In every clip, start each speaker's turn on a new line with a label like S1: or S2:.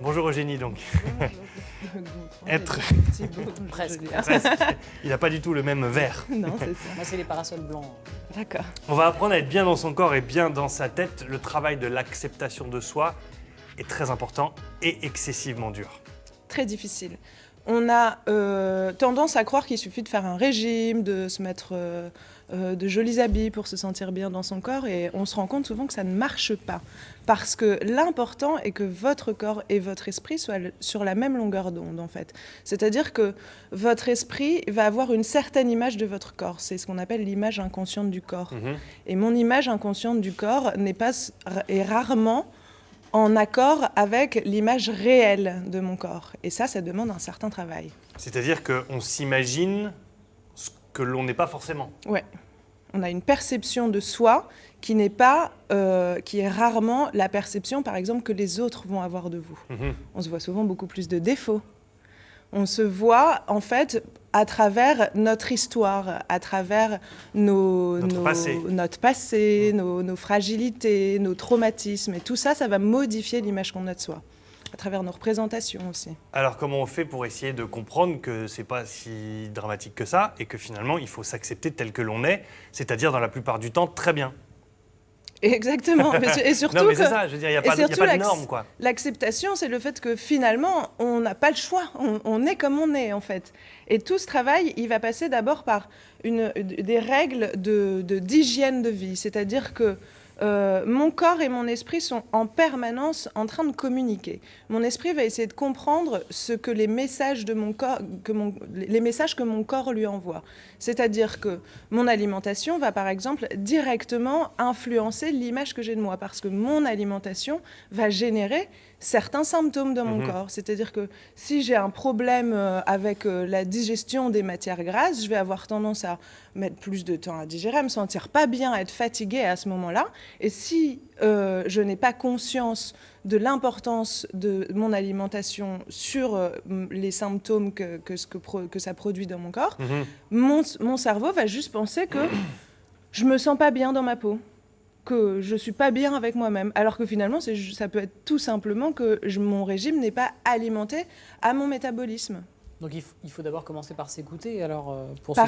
S1: Bonjour Eugénie donc. Être...
S2: Presque.
S1: Il n'a pas du tout le même verre.
S3: Non, c'est ça.
S2: Moi, c'est les parasols blancs.
S3: D'accord.
S1: On va apprendre à être bien dans son corps et bien dans sa tête. Le travail de l'acceptation de soi est très important et excessivement dur.
S3: Très difficile. On a tendance à croire qu'il suffit de faire un régime, de se mettre de jolis habits pour se sentir bien dans son corps, et on se rend compte souvent que ça ne marche pas. Parce que l'important est que votre corps et votre esprit soient sur la même longueur d'onde, en fait. C'est-à-dire que votre esprit va avoir une certaine image de votre corps. C'est ce qu'on appelle l'image inconsciente du corps. Et mon image inconsciente du corps est rarement en accord avec l'image réelle de mon corps. Et ça demande un certain travail.
S1: C'est-à-dire qu'on s'imagine ce que l'on n'est pas forcément.
S3: Ouais. On a une perception de soi qui est rarement la perception, par exemple, que les autres vont avoir de vous. On se voit souvent beaucoup plus de défauts. On se voit, en fait, à travers notre histoire, à travers notre passé, nos fragilités, nos traumatismes. Et tout ça, ça va modifier l'image qu'on a de soi, à travers nos représentations aussi.
S1: Alors comment on fait pour essayer de comprendre que c'est pas si dramatique que ça et que finalement il faut s'accepter tel que l'on est, c'est-à-dire dans la plupart du temps très bien.
S3: Exactement. Et surtout,
S1: non mais c'est ça, je veux dire, il n'y a pas de norme, quoi.
S3: L'acceptation, c'est le fait que finalement, on n'a pas le choix. On est comme on est, en fait. Et tout ce travail, il va passer d'abord par des règles d'hygiène de vie. C'est-à-dire que mon corps et mon esprit sont en permanence en train de communiquer. Mon esprit va essayer de comprendre ce que les messages de mon corps, les messages que mon corps lui envoie. C'est-à-dire que mon alimentation va par exemple directement influencer l'image que j'ai de moi, parce que mon alimentation va générer certains symptômes de mon corps. C'est-à-dire que si j'ai un problème avec la digestion des matières grasses, je vais avoir tendance à mettre plus de temps à digérer, à me sentir pas bien, à être fatiguée à ce moment-là. Et si je n'ai pas conscience de l'importance de mon alimentation sur les symptômes que ça produit dans mon corps, mon cerveau va juste penser que je me sens pas bien dans ma peau, que je suis pas bien avec moi-même, alors que finalement ça peut être tout simplement que mon régime n'est pas alimenté à mon métabolisme.
S2: Donc il faut d'abord commencer par s'écouter, alors
S3: par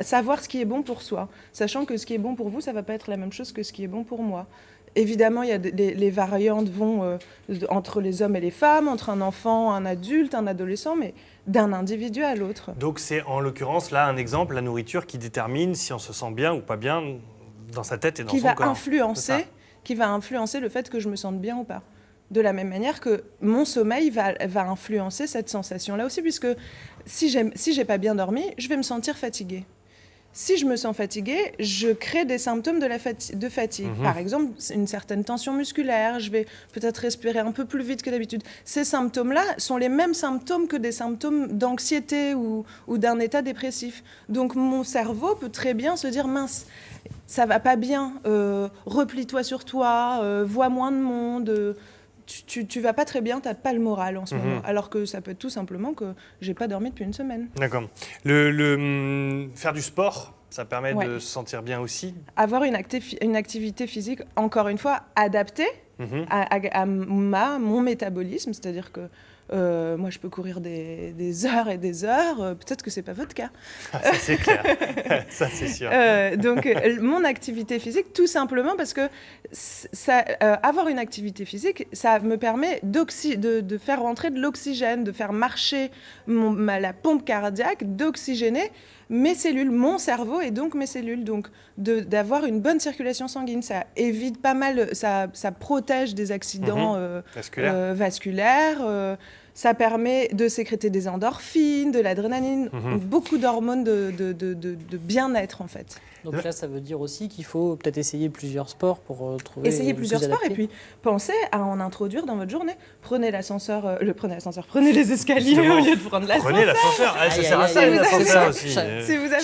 S3: savoir ce qui est bon pour soi, sachant que ce qui est bon pour vous, ça va pas être la même chose que ce qui est bon pour moi. Évidemment, il y a les variantes vont entre les hommes et les femmes, entre un enfant, un adulte, un adolescent, mais d'un individu à l'autre.
S1: Donc c'est en l'occurrence là un exemple, la nourriture qui détermine si on se sent bien ou pas bien dans sa tête et dans son corps.
S3: Qui va influencer le fait que je me sente bien ou pas. De la même manière que mon sommeil va influencer cette sensation-là aussi, puisque si j'ai pas bien dormi, je vais me sentir fatiguée. Si je me sens fatiguée, je crée des symptômes de fatigue. Par exemple, une certaine tension musculaire, je vais peut-être respirer un peu plus vite que d'habitude. Ces symptômes-là sont les mêmes symptômes que des symptômes d'anxiété ou d'un état dépressif. Donc mon cerveau peut très bien se dire « mince, ça va pas bien, replie-toi sur toi, vois moins de monde ». Tu vas pas très bien, t'as pas le moral en ce moment. Alors que ça peut être tout simplement que j'ai pas dormi depuis une semaine.
S1: D'accord. Faire du sport, ça permet de se sentir bien aussi.
S3: Avoir une activité physique, encore une fois, adaptée à mon métabolisme, c'est-à-dire que moi, je peux courir des heures et des heures. Peut-être que c'est pas votre cas.
S1: Ça, c'est clair. Ça, c'est sûr.
S3: Donc, mon activité physique, tout simplement parce que avoir une activité physique, ça me permet de faire rentrer de l'oxygène, de faire marcher la pompe cardiaque, d'oxygéner mes cellules, mon cerveau et donc mes cellules. Donc, d'avoir une bonne circulation sanguine, ça évite pas mal, ça protège des accidents vasculaires. Ça permet de sécréter des endorphines, de l'adrénaline, beaucoup d'hormones de bien-être en fait.
S2: Donc là, ça veut dire aussi qu'il faut peut-être essayer plusieurs sports pour trouver.
S3: Essayer plusieurs sports et puis pensez à en introduire dans votre journée. Prenez l'ascenseur, prenez les escaliers au lieu de prendre l'ascenseur.
S1: Prenez l'ascenseur, ça sert à ça l'ascenseur aussi.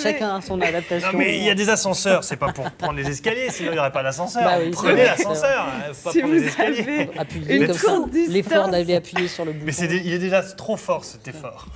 S2: Chacun a son adaptation.
S1: Non mais il y a des ascenseurs, c'est pas pour prendre les escaliers, sinon il n'y aurait pas d'ascenseur.
S2: Bah oui,
S1: prenez l'ascenseur, faut pas prendre les escaliers.
S2: Appuyer comme ça, l'effort d'aller appuyer sur le bouton.
S1: Mais il est déjà trop fort cet effort.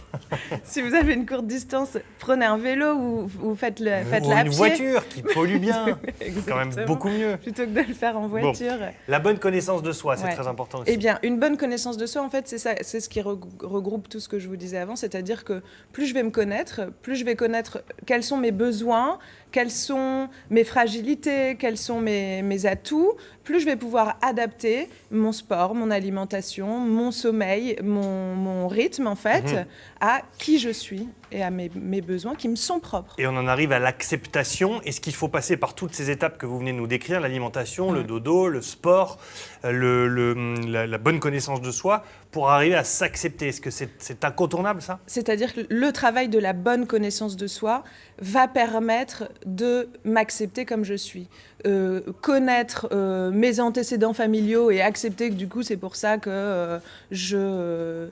S3: Si vous avez une courte distance, prenez un vélo ou faites-la
S1: Ou
S3: à
S1: une
S3: pied.
S1: voiture qui pollue bien. C'est quand même
S3: Exactement.
S1: beaucoup mieux.
S3: Plutôt que de le faire en voiture.
S1: La bonne connaissance de soi, c'est
S3: Ouais.
S1: très important aussi.
S3: Eh bien, une bonne connaissance de soi, en fait, c'est ça, c'est ce qui regroupe tout ce que je vous disais avant, c'est-à-dire que plus je vais me connaître, plus je vais connaître quels sont mes besoins, quelles sont mes fragilités, quels sont mes atouts, plus je vais pouvoir adapter mon sport, mon alimentation, mon sommeil, mon rythme, en fait, à qui je suis et à mes besoins qui me sont propres.
S1: Et on en arrive à l'acceptation. Est-ce qu'il faut passer par toutes ces étapes que vous venez de nous décrire, l'alimentation, le dodo, le sport, la bonne connaissance de soi, pour arriver à s'accepter? Est-ce que c'est incontournable, ça?
S3: C'est-à-dire que le travail de la bonne connaissance de soi va permettre de m'accepter comme je suis. Connaître mes antécédents familiaux et accepter que du coup c'est pour ça que je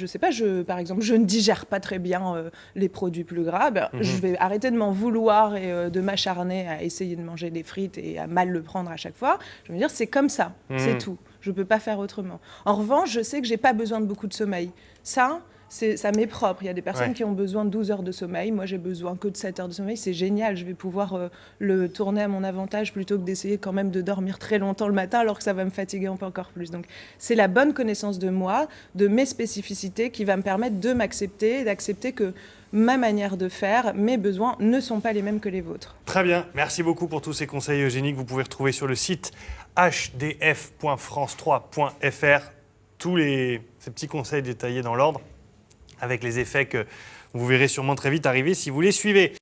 S3: sais pas, par exemple, je ne digère pas très bien les produits plus gras, je vais arrêter de m'en vouloir et de m'acharner à essayer de manger des frites et à mal le prendre à chaque fois. Je vais me dire c'est comme ça, c'est tout. Je ne peux pas faire autrement. En revanche, je sais que je n'ai pas besoin de beaucoup de sommeil. Ça m'est propre. Il y a des personnes qui ont besoin de 12 heures de sommeil. Moi, j'ai besoin que de 7 heures de sommeil. C'est génial. Je vais pouvoir le tourner à mon avantage plutôt que d'essayer quand même de dormir très longtemps le matin alors que ça va me fatiguer encore plus. Donc, c'est la bonne connaissance de moi, de mes spécificités qui va me permettre de m'accepter et d'accepter que ma manière de faire, mes besoins ne sont pas les mêmes que les vôtres.
S1: Très bien. Merci beaucoup pour tous ces conseils, Eugénie, que vous pouvez retrouver sur le site hdf.france3.fr. Tous ces petits conseils détaillés dans l'ordre, avec les effets que vous verrez sûrement très vite arriver si vous les suivez.